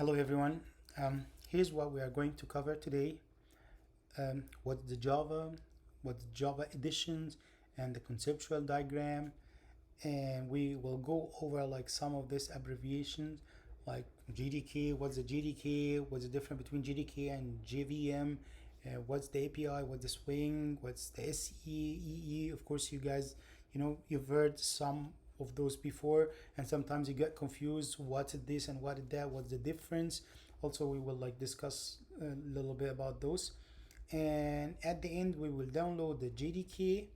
Hello everyone. Here's what we are going to cover today. What's the Java, what's Java editions, and the conceptual diagram. And we will go over like some of these abbreviations, like GDK. What's the GDK? What's the difference between GDK and JVM? What's the API? What's the swing? What's the SE, EE? Of course, you guys, you've heard some of those before, and sometimes you get confused. What is this and what is that? What's the difference? Also, we will like discuss a little bit about those. And at the end, we will download the JDK,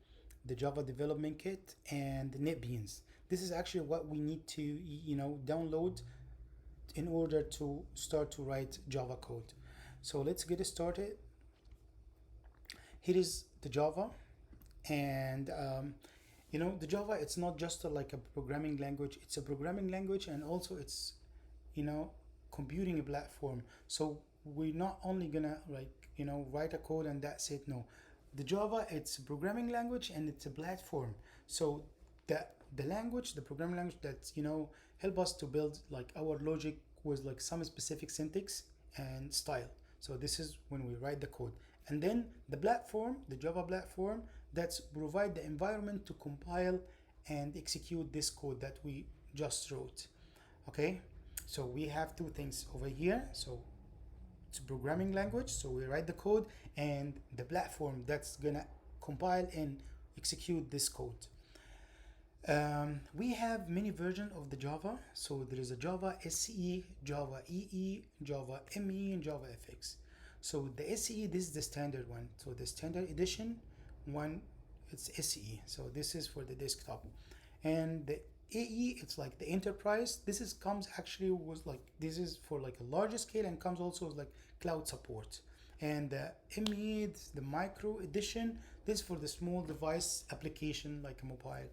the Java Development Kit, and NetBeans. This is actually what we need to, download in order to start to write Java code. So let's get started. Here is the Java, and the Java. It's not just like a programming language. It's a programming language, and also it's you know computing platform. So we're not only gonna write a code and that's it. No, the Java, it's a programming language and it's a platform. So the language, the programming language that help us to build like our logic with like some specific syntax and style. So this is when we write the code. And then the platform, the Java platform, that's provide the environment to compile and execute this code that we just wrote. Okay, so we have two things over here. So it's a programming language, so we write the code, and the platform that's gonna compile and execute this code. We have many versions of the Java. So there is a Java SE, Java EE, Java ME, and Java FX. So the SE, this is the standard one. So the standard edition one, it's SE. So this is for the desktop. And the AE, it's like the enterprise. This is comes actually was like this is for like a larger scale and comes also as like cloud support. And the ME, the micro edition, this for the small device application like a mobile.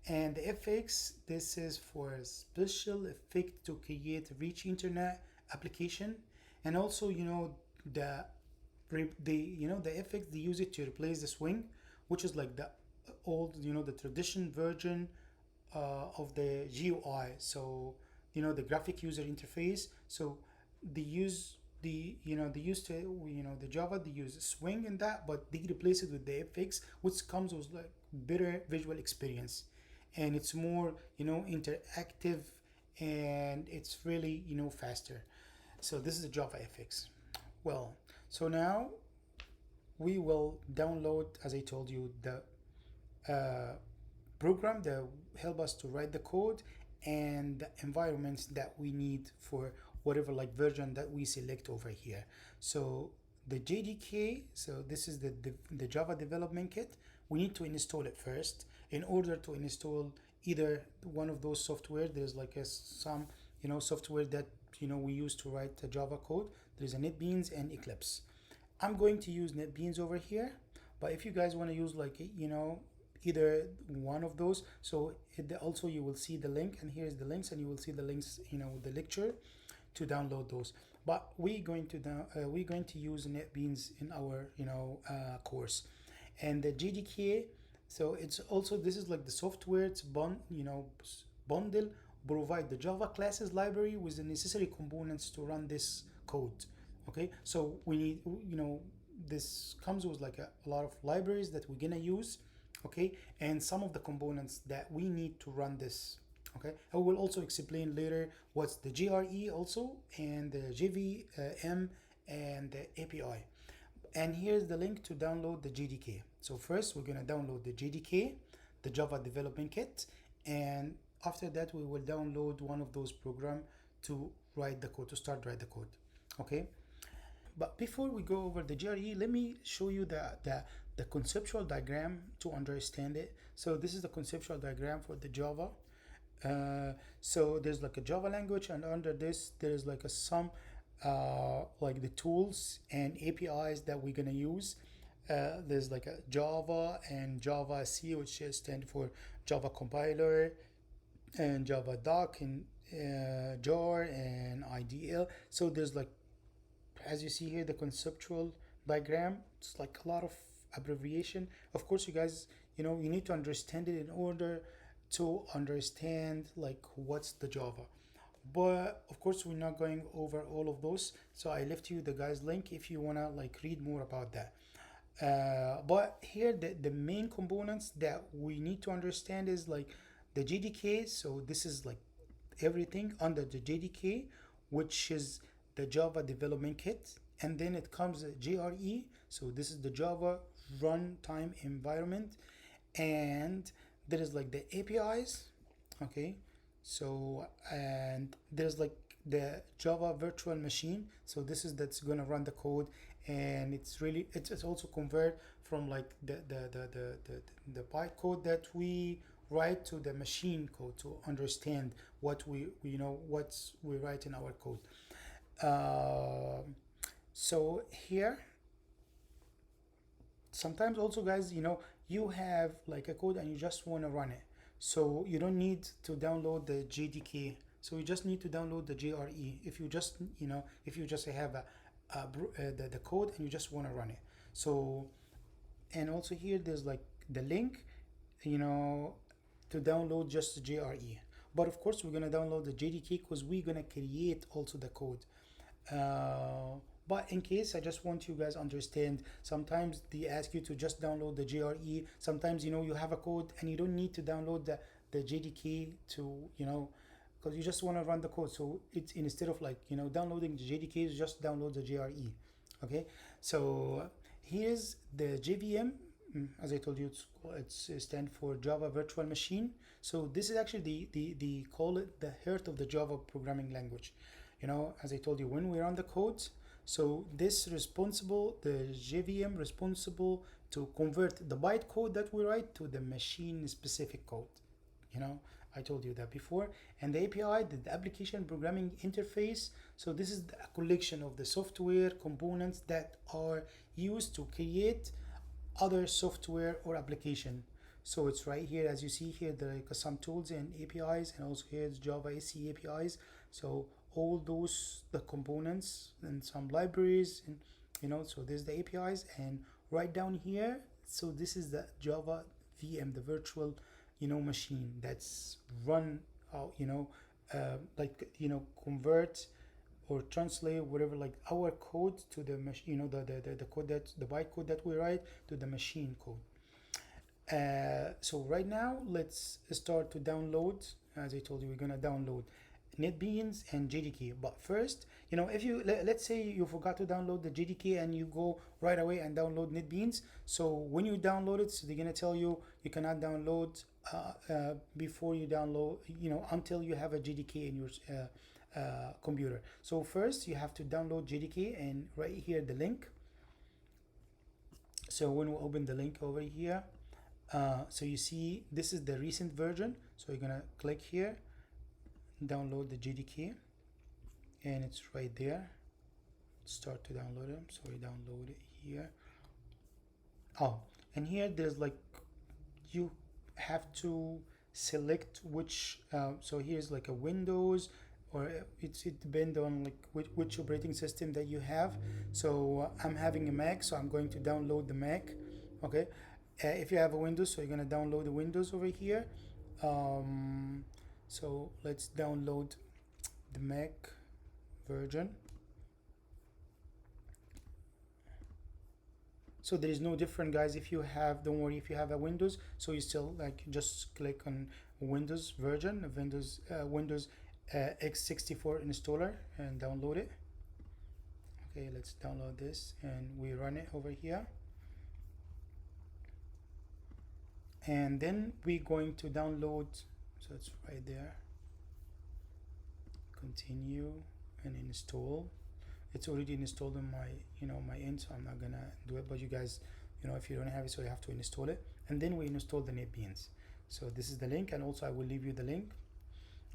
And the FX, this is for a special effect to create rich internet application. And also the the FX, they use it to replace the swing, which is like the old the tradition version of the GUI. So the graphic user interface. So they use they used to the Java, they use swing in that, but they replace it with the FX, which comes with like better visual experience, and it's more interactive, and it's really faster. So this is the Java FX. Well, so now we will download, as I told you, the uh, program that help us to write the code, and the environments that we need for whatever like version that we select over here. So the JDK, so this is the Java Development Kit. We need to install it first. In order to install either one of those software, there's like some software that we use to write the Java code. There's a NetBeans and Eclipse. I'm going to use NetBeans over here, but if you guys want to use like either one of those, so also you will see the link, and here's the links, and you will see the links the lecture to download those. But we're going to use NetBeans in our course. And the JDK, so it's also, this is like the software, it's bundle, provide the Java classes library with the necessary components to run this code. Okay, so we need this comes with like a lot of libraries that we're gonna use. Okay, and some of the components that we need to run this. Okay, I will also explain later what's the GRE also, and the JVM, and the API. And here's the link to download the JDK. So first we're gonna download the JDK, the Java Development Kit, and after that we will download one of those programs to write the code, to start write the code. Okay, but before we go over the GRE, let me show you the conceptual diagram to understand it. So this is the conceptual diagram for the Java. So there's like a Java language, and under this there's like some like the tools and APIs that we're gonna use. There's like a Java and Java C, which stand for Java compiler, and Java doc, and jar, and IDL. So there's like, as you see here, the conceptual diagram, it's like a lot of abbreviation. Of course, you guys, you need to understand it in order to understand like what's the Java. but of course we're not going over all of those, so I left you the guys link if you want to like read more about that. But here the main components that we need to understand is like the JDK. So this is like everything under the JDK, which is the Java Development Kit, and then it comes JRE. So this is the Java Runtime Environment, and there is like the APIs. Okay, so and there's like the Java Virtual Machine. So this is that's gonna run the code, and it's also convert from like the bytecode that we write to the machine code to understand what we know what's we write in our code. Um so here sometimes also guys, you have like a code and you just want to run it, so you don't need to download the JDK, so you just need to download the JRE if you just if you just have the code and you just want to run it. So and also here there's like the link, you know to download just the JRE, but of course we're gonna download the JDK because we're gonna create also the code. But in case I just want you guys understand, sometimes they ask you to just download the JRE. Sometimes you have a code and you don't need to download the JDK to because you just want to run the code. So it's instead of like downloading the JDK, just download the JRE. Okay, so here's the JVM. As I told you, it's stand for Java Virtual Machine. So this is actually the call it the heart of the Java programming language. As I told you, when we run the code, so this responsible, the JVM responsible to convert the bytecode that we write to the machine specific code. You know, I told you that before. And the API, the application programming interface. So this is a collection of the software components that are used to create other software or application. So it's right here, as you see here, there are some tools and APIs, and also here it's Java SE APIs. So all those the components and some libraries, and so there's the APIs, and right down here, so this is the Java VM, the virtual machine that's run out, like convert or translate whatever like our code to the machine, the code that the bytecode that we write to the machine code. So right now let's start to download. As I told you, we're gonna download NetBeans and JDK. But first, if you let's say you forgot to download the JDK and you go right away and download NetBeans. So when you download it, so they're gonna tell you you cannot download before you download, until you have a JDK in your computer. So first you have to download JDK, and right here the link. So when we open the link over here, so you see this is the recent version. So you're gonna click here, download the JDK, and it's right there. Start to download them. So we download it here. Oh, and here there's like you have to select which. So here's like a Windows, or it depends on like which operating system that you have. So I'm having a Mac, so I'm going to download the Mac. Okay, if you have a Windows, so you're gonna download the Windows over here. So let's download the Mac version. So there is no different, guys. If you have, don't worry, if you have a Windows, so you still like just click on Windows version, Windows x64 installer, and download it. Okay, let's download this and we run it over here. And then we're going to download, so it's right there, continue and install. It's already installed in my end, so I'm not gonna do it, but you guys, if you don't have it, so you have to install it. And then we install the NetBeans. So this is the link, and also I will leave you the link.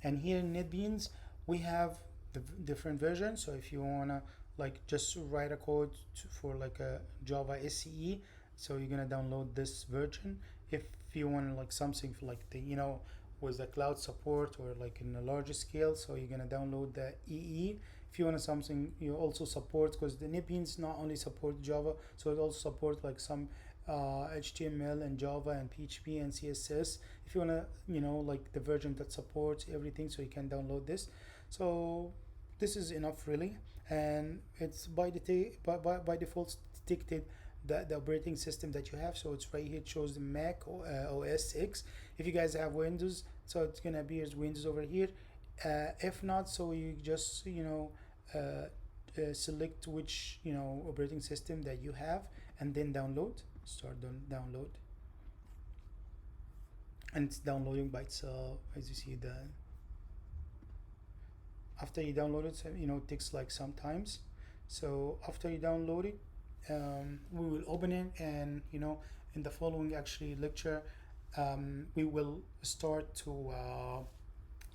And here in NetBeans we have the different versions. So if you wanna like just write a code for like a Java SE, so you're gonna download this version. If you want like something for like the with the cloud support or like in a larger scale, so you're gonna download the EE. If you want something you also support, because the NetBeans not only support Java, so it also supports like some HTML and Java and PHP and CSS. If you wanna like the version that supports everything, so you can download this. So this is enough really, and it's by default detected the operating system that you have. So it's right here, it shows the Mac OS X. If you guys have Windows, so it's gonna be as Windows over here. If not, so you just select which operating system that you have, and then start download, and it's downloading by itself. As you see, the after you download it, it takes like some times. So after you download it, we will open it, and in the following actually lecture, we will start to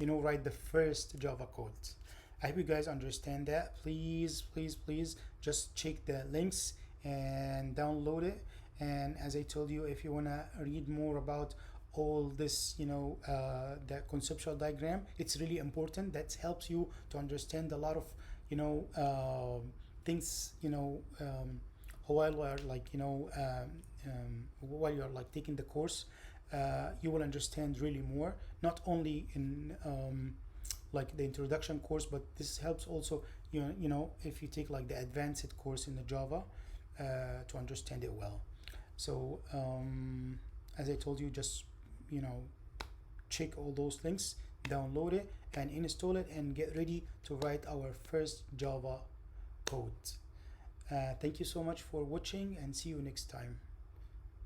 write the first Java code. I hope you guys understand that. Please, please, please just check the links and download it. And as I told you, if you want to read more about all this, the conceptual diagram, it's really important. That helps you to understand a lot of, things, while you are like, while you are like taking the course. You will understand really more, not only in like the introduction course, but this helps also if you take like the advanced course in the Java, to understand it well. So as I told you, just check all those links, download it and install it, and get ready to write our first Java code. Thank you so much for watching, and see you next time.